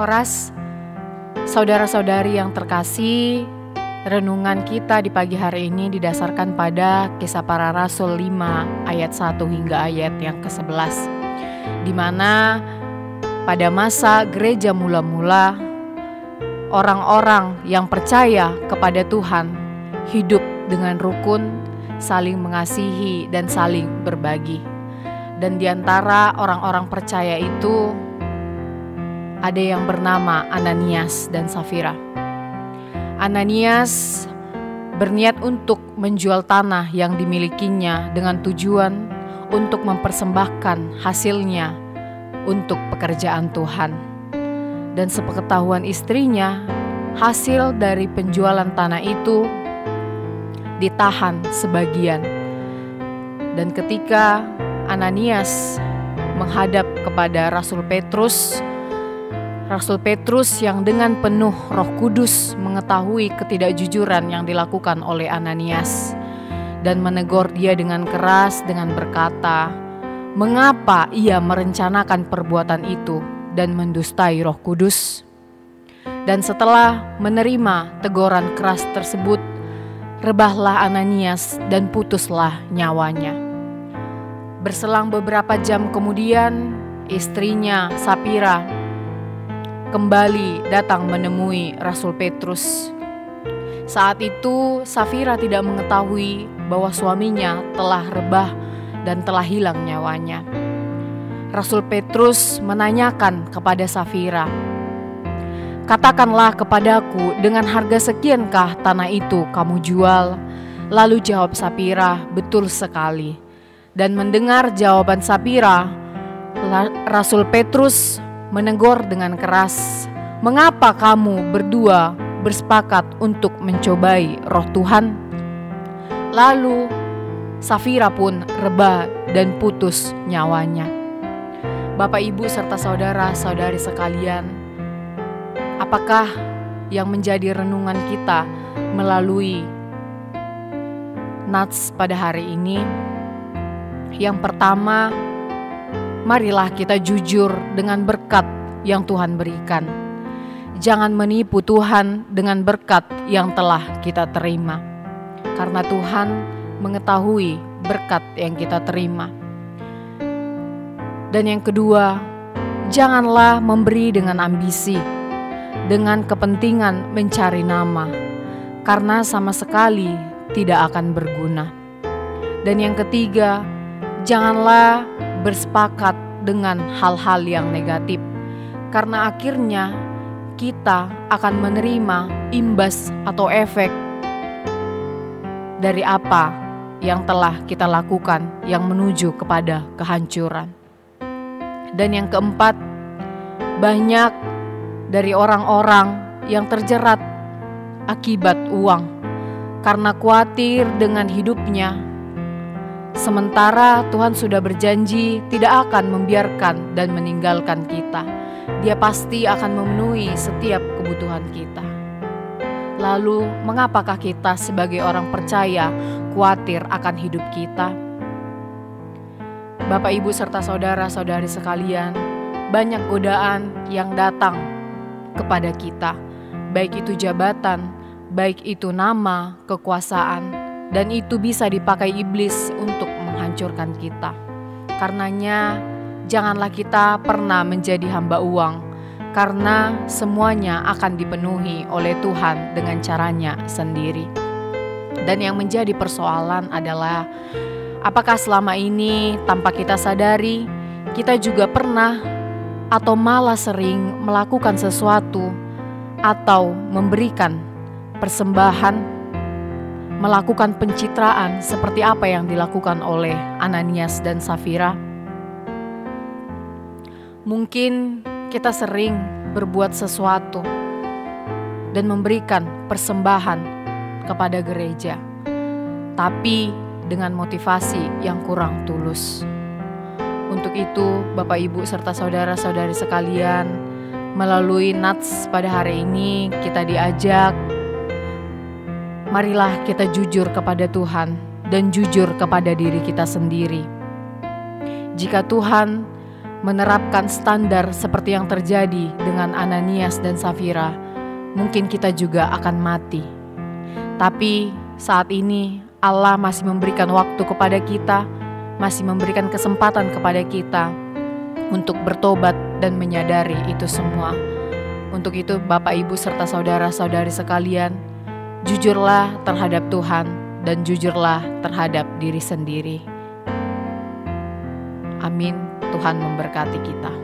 Horas, saudara-saudari yang terkasih, renungan kita di pagi hari ini didasarkan pada Kisah Para Rasul 5 ayat 1 hingga ayat yang ke-11, di mana pada masa gereja mula-mula, orang-orang yang percaya kepada Tuhan hidup dengan rukun, saling mengasihi dan saling berbagi. Dan di antara orang-orang percaya itu ada yang bernama Ananias dan Safira. Ananias berniat untuk menjual tanah yang dimilikinya dengan tujuan untuk mempersembahkan hasilnya untuk pekerjaan Tuhan. Dan sepengetahuan istrinya, hasil dari penjualan tanah itu ditahan sebagian. Dan ketika Ananias menghadap kepada Rasul Petrus yang dengan penuh Roh Kudus mengetahui ketidakjujuran yang dilakukan oleh Ananias dan menegur dia dengan keras dengan berkata, mengapa ia merencanakan perbuatan itu dan mendustai Roh Kudus? Dan setelah menerima teguran keras tersebut, rebahlah Ananias dan putuslah nyawanya. Berselang beberapa jam kemudian, istrinya Safira kembali datang menemui Rasul Petrus. Saat itu Safira tidak mengetahui bahwa suaminya telah rebah dan telah hilang nyawanya. Rasul Petrus menanyakan kepada Safira, katakanlah kepadaku, dengan harga sekiankah tanah itu kamu jual? Lalu jawab Safira, betul sekali. Dan mendengar jawaban Safira, Rasul Petrus menegur dengan keras, mengapa kamu berdua bersepakat untuk mencobai roh Tuhan? Lalu Safira pun rebah dan putus nyawanya. Bapak, Ibu, serta saudara-saudari sekalian, apakah yang menjadi renungan kita melalui nats pada hari ini? Yang pertama, marilah kita jujur dengan berkat yang Tuhan berikan. Jangan menipu Tuhan dengan berkat yang telah kita terima, karena Tuhan mengetahui berkat yang kita terima. Dan yang kedua, janganlah memberi dengan ambisi, dengan kepentingan mencari nama, karena sama sekali tidak akan berguna. Dan yang ketiga, janganlah bersepakat dengan hal-hal yang negatif, karena akhirnya kita akan menerima imbas atau efek dari apa yang telah kita lakukan yang menuju kepada kehancuran. Dan yang keempat, banyak dari orang-orang yang terjerat akibat uang karena khawatir dengan hidupnya, sementara Tuhan sudah berjanji tidak akan membiarkan dan meninggalkan kita. Dia pasti akan memenuhi setiap kebutuhan kita. Lalu, mengapakah kita sebagai orang percaya khawatir akan hidup kita? Bapak, Ibu, serta saudara-saudari sekalian, banyak godaan yang datang kepada kita, baik itu jabatan, baik itu nama, kekuasaan, dan itu bisa dipakai iblis untuk menghancurkan kita. Karenanya, janganlah kita pernah menjadi hamba uang, karena semuanya akan dipenuhi oleh Tuhan dengan caranya sendiri. Dan yang menjadi persoalan adalah, apakah selama ini tanpa kita sadari, kita juga pernah atau malah sering melakukan sesuatu atau memberikan persembahan, melakukan pencitraan seperti apa yang dilakukan oleh Ananias dan Safira? Mungkin kita sering berbuat sesuatu dan memberikan persembahan kepada gereja, tapi dengan motivasi yang kurang tulus. Untuk itu, Bapak, Ibu, serta saudara-saudari sekalian, melalui nats pada hari ini kita diajak, marilah kita jujur kepada Tuhan dan jujur kepada diri kita sendiri. Jika Tuhan menerapkan standar seperti yang terjadi dengan Ananias dan Safira, mungkin kita juga akan mati. Tapi saat ini Allah masih memberikan waktu kepada kita, masih memberikan kesempatan kepada kita untuk bertobat dan menyadari itu semua. Untuk itu Bapak, Ibu, serta saudara-saudari sekalian, jujurlah terhadap Tuhan dan jujurlah terhadap diri sendiri. Amin. Tuhan memberkati kita.